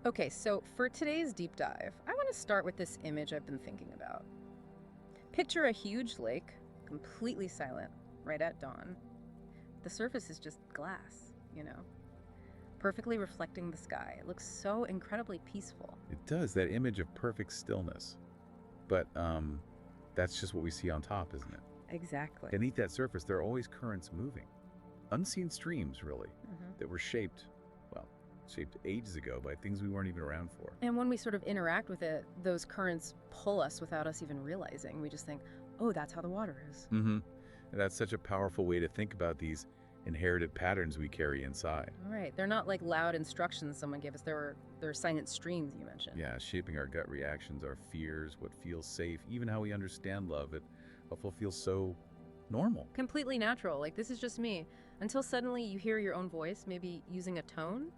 Okay, so for today's deep dive, I want to start with this image I've been thinking about. Picture a huge lake, completely silent, right at dawn. The surface is just glass, perfectly reflecting the sky. It looks so incredibly peaceful. It does, that image of perfect stillness. But that's just what we see on top, isn't it? Exactly. Beneath that surface, there are always currents moving. Unseen streams, really, that were shaped ages ago by things we weren't even around for. And when we sort of interact with it, those currents pull us without us even realizing. We just think, oh, that's how the water is. And that's such a powerful way to think about these inherited patterns we carry inside. All right. They're not like loud instructions someone gave us. They're silent streams you mentioned. Yeah, shaping our gut reactions, our fears, what feels safe, even how we understand love. It all feels so normal. Completely natural. Like, this is just me. Until suddenly you hear your own voice, maybe using a tone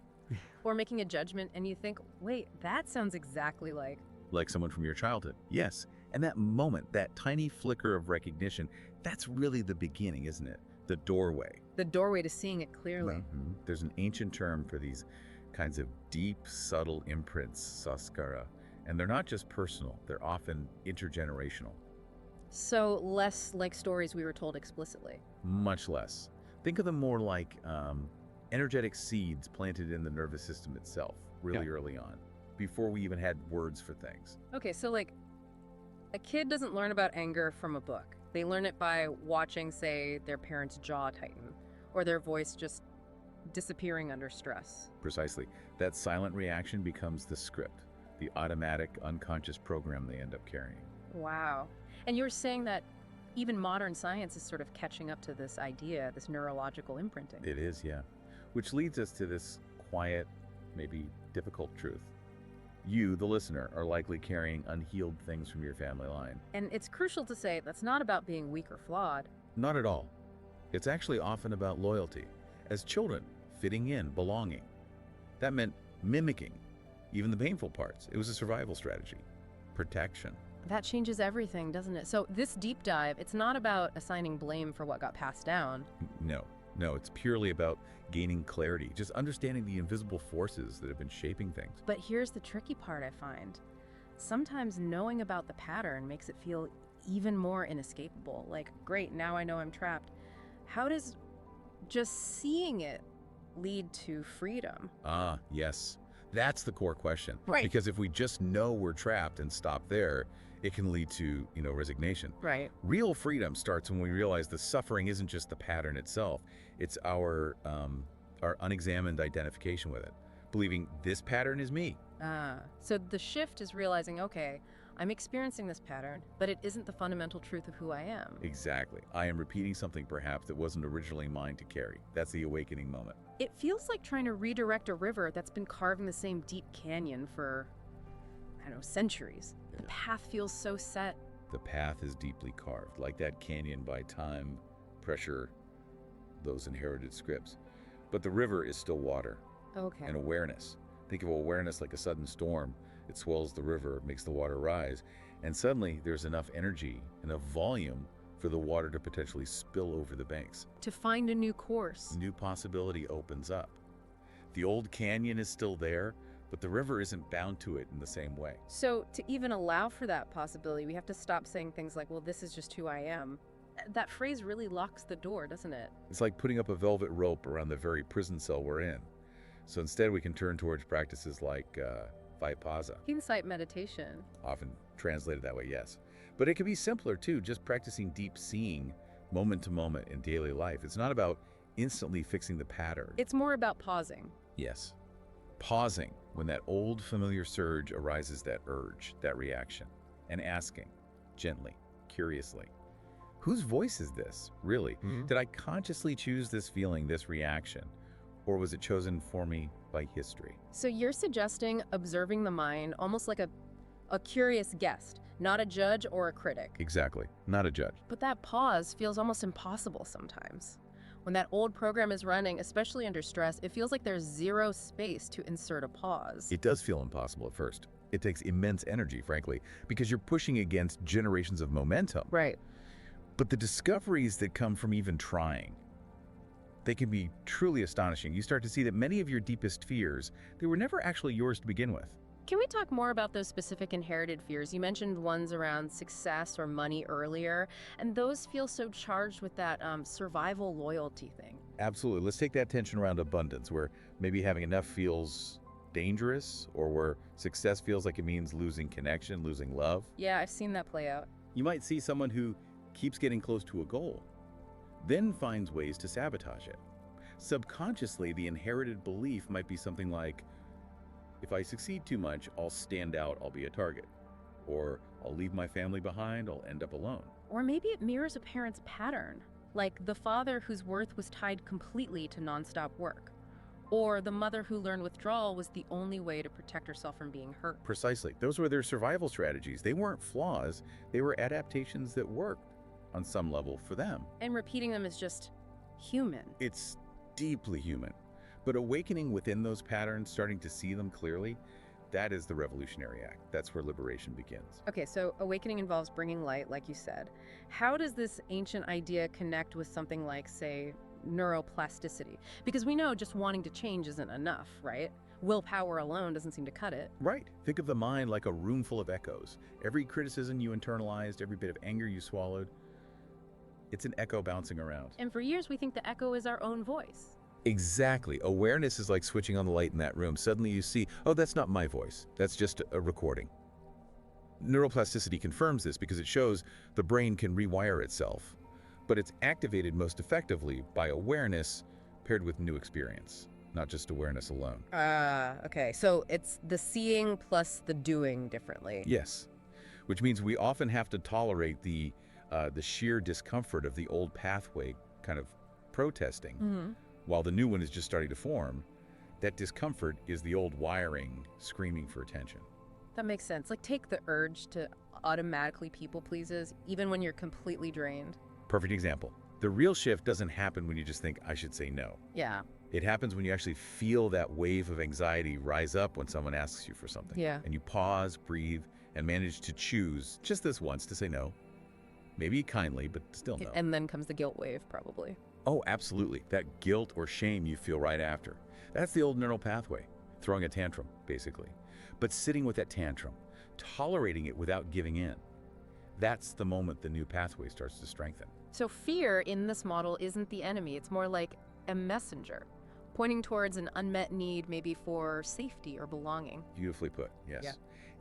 or making a judgment, and you think, wait, that sounds exactly like someone from your childhood. Yes. And that moment, that tiny flicker of recognition, that's really the beginning, isn't it? The doorway. The doorway to seeing it clearly. There's an ancient term for these kinds of deep, subtle imprints, saskara. And they're not just personal, they're often intergenerational. So less like stories we were told explicitly. Much less. Think of them more like energetic seeds planted in the nervous system itself, really early on, before we even had words for things. Okay, so like a kid doesn't learn about anger from a book. They learn it by watching, say, their parents' jaw tighten, or their voice just disappearing under stress. Precisely. That silent reaction becomes the script, the automatic, unconscious program they end up carrying. Wow. And you're saying that even modern science is sort of catching up to this idea, this neurological imprinting. It is, yeah. Which leads us to this quiet, maybe difficult truth. You, the listener, are likely carrying unhealed things from your family line. And it's crucial to say that's not about being weak or flawed. Not at all. It's actually often about loyalty. As children, fitting in, belonging. That meant mimicking, even the painful parts. It was a survival strategy. Protection. That changes everything, doesn't it? So this deep dive, it's not about assigning blame for what got passed down. No, it's purely about gaining clarity, just understanding the invisible forces that have been shaping things. But here's the tricky part, I find. Sometimes knowing about the pattern makes it feel even more inescapable. Like, great, now I know I'm trapped. How does just seeing it lead to freedom? Ah, yes. That's the core question. Right. Because if we just know we're trapped and stop there, it can lead to, resignation. Right. Real freedom starts when we realize the suffering isn't just the pattern itself. It's our unexamined identification with it. Believing this pattern is me. So the shift is realizing, okay, I'm experiencing this pattern, but it isn't the fundamental truth of who I am. Exactly. I am repeating something perhaps that wasn't originally mine to carry. That's the awakening moment. It feels like trying to redirect a river that's been carving the same deep canyon for, centuries. The path feels so set. The path is deeply carved, like that canyon by time, pressure, those inherited scripts. But the river is still water. Okay. And awareness. Think of awareness like a sudden storm. It swells the river, makes the water rise, and suddenly there's enough energy, enough volume for the water to potentially spill over the banks. To find a new course. New possibility opens up. The old canyon is still there, but the river isn't bound to it in the same way. So to even allow for that possibility, we have to stop saying things like, well, this is just who I am. That phrase really locks the door, doesn't it? It's like putting up a velvet rope around the very prison cell we're in. So instead, we can turn towards practices like vipassana. Insight meditation. Often translated that way, yes. But it can be simpler, too, just practicing deep seeing moment to moment in daily life. It's not about instantly fixing the pattern. It's more about pausing. Yes. Pausing when that old familiar surge arises, that urge, that reaction, and asking, gently, curiously, whose voice is this, really? Did I consciously choose this feeling, this reaction? Or was it chosen for me by history? So you're suggesting observing the mind almost like a curious guest, not a judge or a critic. Exactly, not a judge. But that pause feels almost impossible sometimes. When that old program is running, especially under stress, it feels like there's zero space to insert a pause. It does feel impossible at first. It takes immense energy, frankly, because you're pushing against generations of momentum. Right. But the discoveries that come from even trying, They can be truly astonishing. You start to see that many of your deepest fears, they were never actually yours to begin with. Can we talk more about those specific inherited fears? You mentioned ones around success or money earlier, and those feel so charged with that survival loyalty thing. Absolutely. Let's take that tension around abundance, where maybe having enough feels dangerous, or where success feels like it means losing connection, losing love. Yeah, I've seen that play out. You might see someone who keeps getting close to a goal, then finds ways to sabotage it. Subconsciously, the inherited belief might be something like, if I succeed too much, I'll stand out, I'll be a target. Or I'll leave my family behind, I'll end up alone. Or maybe it mirrors a parent's pattern, like the father whose worth was tied completely to nonstop work. Or the mother who learned withdrawal was the only way to protect herself from being hurt. Precisely. Those were their survival strategies. They weren't flaws, they were adaptations that worked on some level for them. And repeating them is just human. It's deeply human. But awakening within those patterns, starting to see them clearly, that is the revolutionary act. That's where liberation begins. Okay, so awakening involves bringing light, like you said. How does this ancient idea connect with something like, say, neuroplasticity? Because we know just wanting to change isn't enough, right? Willpower alone doesn't seem to cut it. Right. Think of the mind like a room full of echoes. Every criticism you internalized, every bit of anger you swallowed, it's an echo bouncing around. And for years, we think the echo is our own voice. Exactly. Awareness is like switching on the light in that room. Suddenly you see, oh, that's not my voice. That's just a recording. Neuroplasticity confirms this because it shows the brain can rewire itself, but it's activated most effectively by awareness paired with new experience, not just awareness alone. Okay. So it's the seeing plus the doing differently. Yes, which means we often have to tolerate the sheer discomfort of the old pathway kind of protesting, while the new one is just starting to form. That discomfort is the old wiring screaming for attention. That makes sense. Like, take the urge to automatically people pleases, even when you're completely drained. Perfect example. The real shift doesn't happen when you just think, I should say no. Yeah. It happens when you actually feel that wave of anxiety rise up when someone asks you for something. Yeah. And you pause, breathe, and manage to choose just this once to say no. Maybe kindly, but still no. And then comes the guilt wave, probably. Oh, absolutely. That guilt or shame you feel right after. That's the old neural pathway, throwing a tantrum, basically. But sitting with that tantrum, tolerating it without giving in, that's the moment the new pathway starts to strengthen. So fear in this model isn't the enemy. It's more like a messenger, pointing towards an unmet need, maybe for safety or belonging. Beautifully put, yes. Yeah.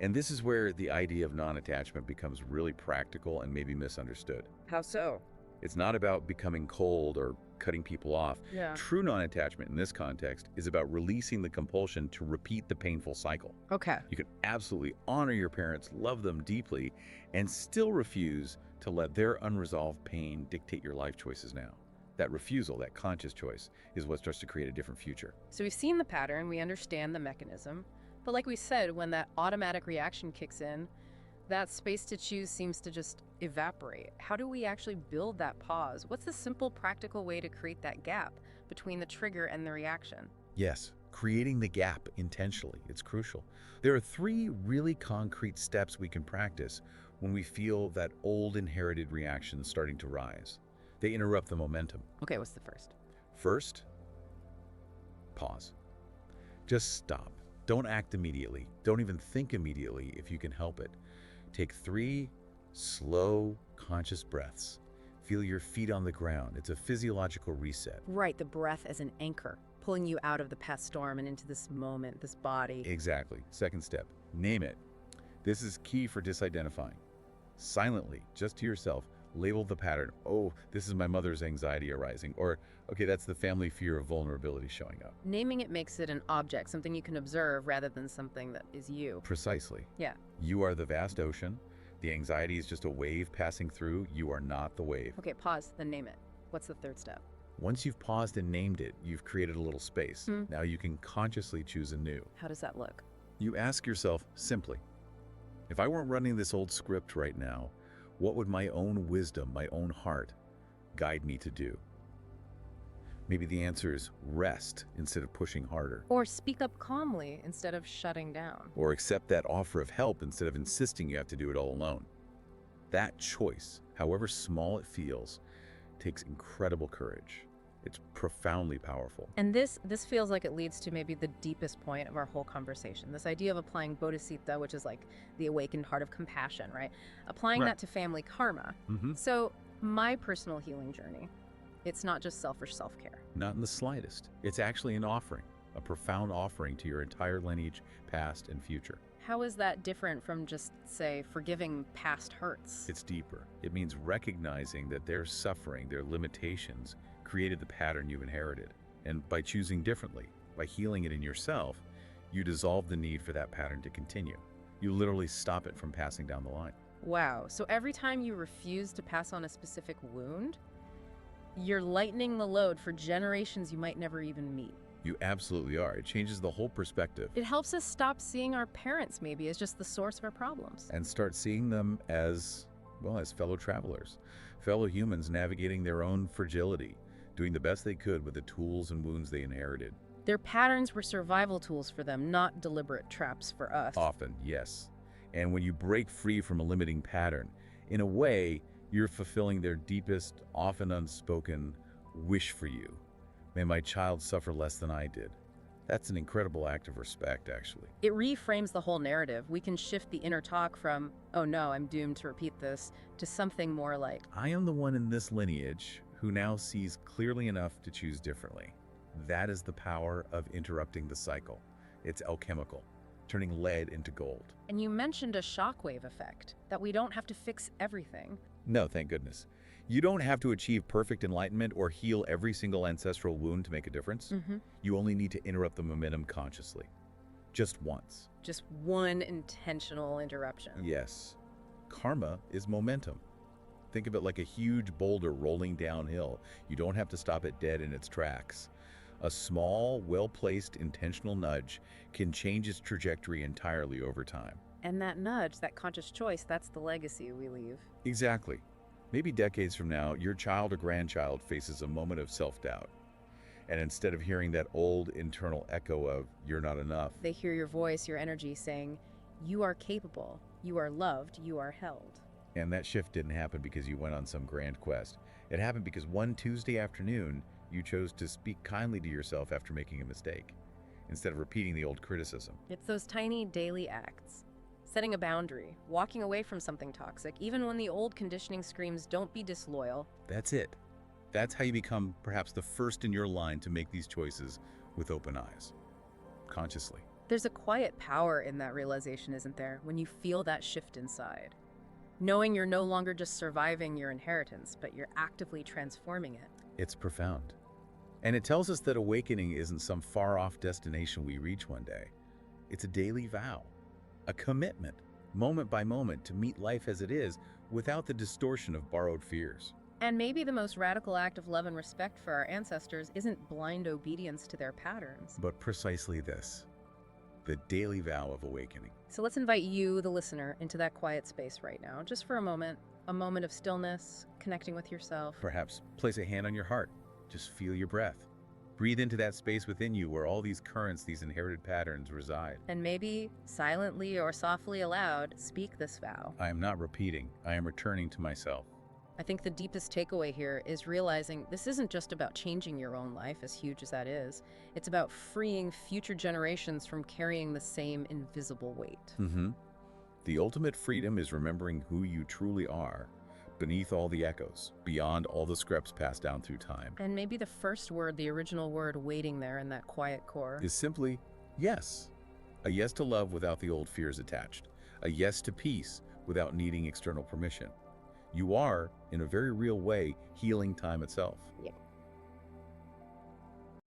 And this is where the idea of non-attachment becomes really practical and maybe misunderstood. How so? It's not about becoming cold or cutting people off. Yeah. True non-attachment in this context is about releasing the compulsion to repeat the painful cycle. Okay. You can absolutely honor your parents, love them deeply, and still refuse to let their unresolved pain dictate your life choices now. That refusal, that conscious choice, is what starts to create a different future. So we've seen the pattern, we understand the mechanism, but like we said, when that automatic reaction kicks in, that space to choose seems to just evaporate. How do we actually build that pause? What's the simple, practical way to create that gap between the trigger and the reaction? Yes, creating the gap intentionally, it's crucial. There are 3 really concrete steps we can practice when we feel that old inherited reaction starting to rise. They interrupt the momentum. Okay, what's the first? First, pause. Just stop. Don't act immediately. Don't even think immediately if you can help it. Take 3 slow, conscious breaths. Feel your feet on the ground. It's a physiological reset. Right, the breath as an anchor, pulling you out of the past storm and into this moment, this body. Exactly. Second step, name it. This is key for disidentifying. Silently, just to yourself, label the pattern. Oh, this is my mother's anxiety arising. Or, okay, that's the family fear of vulnerability showing up. Naming it makes it an object, something you can observe rather than something that is you. Precisely. Yeah. You are the vast ocean. The anxiety is just a wave passing through. You are not the wave. Okay, pause, then name it. What's the third step? Once you've paused and named it, you've created a little space. Now you can consciously choose anew. How does that look? You ask yourself simply, if I weren't running this old script right now, what would my own wisdom, my own heart, guide me to do? Maybe the answer is rest instead of pushing harder. Or speak up calmly instead of shutting down. Or accept that offer of help instead of insisting you have to do it all alone. That choice, however small it feels, takes incredible courage. It's profoundly powerful. And this feels like it leads to maybe the deepest point of our whole conversation. This idea of applying bodhisattva, which is like the awakened heart of compassion, right? Applying Right. that to family karma. So my personal healing journey, it's not just selfish self-care. Not in the slightest. It's actually an offering, a profound offering to your entire lineage, past and future. How is that different from just, say, forgiving past hurts? It's deeper. It means recognizing that their suffering, their limitations, created the pattern you inherited. And by choosing differently, by healing it in yourself, you dissolve the need for that pattern to continue. You literally stop it from passing down the line. Wow. So every time you refuse to pass on a specific wound, you're lightening the load for generations you might never even meet. You absolutely are. It changes the whole perspective. It helps us stop seeing our parents maybe as just the source of our problems. And start seeing them as, well, as fellow travelers, fellow humans navigating their own fragility, doing the best they could with the tools and wounds they inherited. Their patterns were survival tools for them, not deliberate traps for us. Often, yes. And when you break free from a limiting pattern, in a way, you're fulfilling their deepest, often unspoken wish for you. May my child suffer less than I did. That's an incredible act of respect, actually. It reframes the whole narrative. We can shift the inner talk from, oh no, I'm doomed to repeat this, to something more like, I am the one in this lineage who now sees clearly enough to choose differently. That is the power of interrupting the cycle. It's alchemical, turning lead into gold. And you mentioned a shockwave effect, that we don't have to fix everything. No, thank goodness. You don't have to achieve perfect enlightenment or heal every single ancestral wound to make a difference. You only need to interrupt the momentum consciously. Just once. Just one intentional interruption. Yes. Karma is momentum. Think of it like a huge boulder rolling downhill. You don't have to stop it dead in its tracks. A small, well-placed, intentional nudge can change its trajectory entirely over time. And that nudge, that conscious choice, that's the legacy we leave. Exactly. Maybe decades from now, your child or grandchild faces a moment of self-doubt. And instead of hearing that old internal echo of, you're not enough, They hear your voice, your energy saying, you are capable, you are loved, you are held. and that shift didn't happen because you went on some grand quest. It happened because one Tuesday afternoon, you chose to speak kindly to yourself after making a mistake, instead of repeating the old criticism. It's those tiny daily acts. Setting a boundary, walking away from something toxic, even when the old conditioning screams, don't be disloyal. That's it. That's how you become perhaps the first in your line to make these choices with open eyes, consciously. There's a quiet power in that realization, isn't there, when you feel that shift inside? Knowing you're no longer just surviving your inheritance, but you're actively transforming it. It's profound. And it tells us that awakening isn't some far-off destination we reach one day. It's a daily vow, a commitment, moment by moment, to meet life as it is without the distortion of borrowed fears. And maybe the most radical act of love and respect for our ancestors isn't blind obedience to their patterns. But precisely this, the daily vow of awakening. So let's invite you, the listener, into that quiet space right now, just for a moment of stillness, connecting with yourself. Perhaps place a hand on your heart. Just feel your breath. Breathe into that space within you where all these currents, these inherited patterns reside. And maybe, silently or softly aloud, speak this vow. I am not repeating. I am returning to myself. I think the deepest takeaway here is realizing this isn't just about changing your own life, as huge as that is. It's about freeing future generations from carrying the same invisible weight. The ultimate freedom is remembering who you truly are, beneath all the echoes, beyond all the scripts passed down through time. And maybe the first word, the original word waiting there in that quiet core, Is simply yes. A yes to love without the old fears attached. A yes to peace without needing external permission. You are, in a very real way, healing time itself. yeah.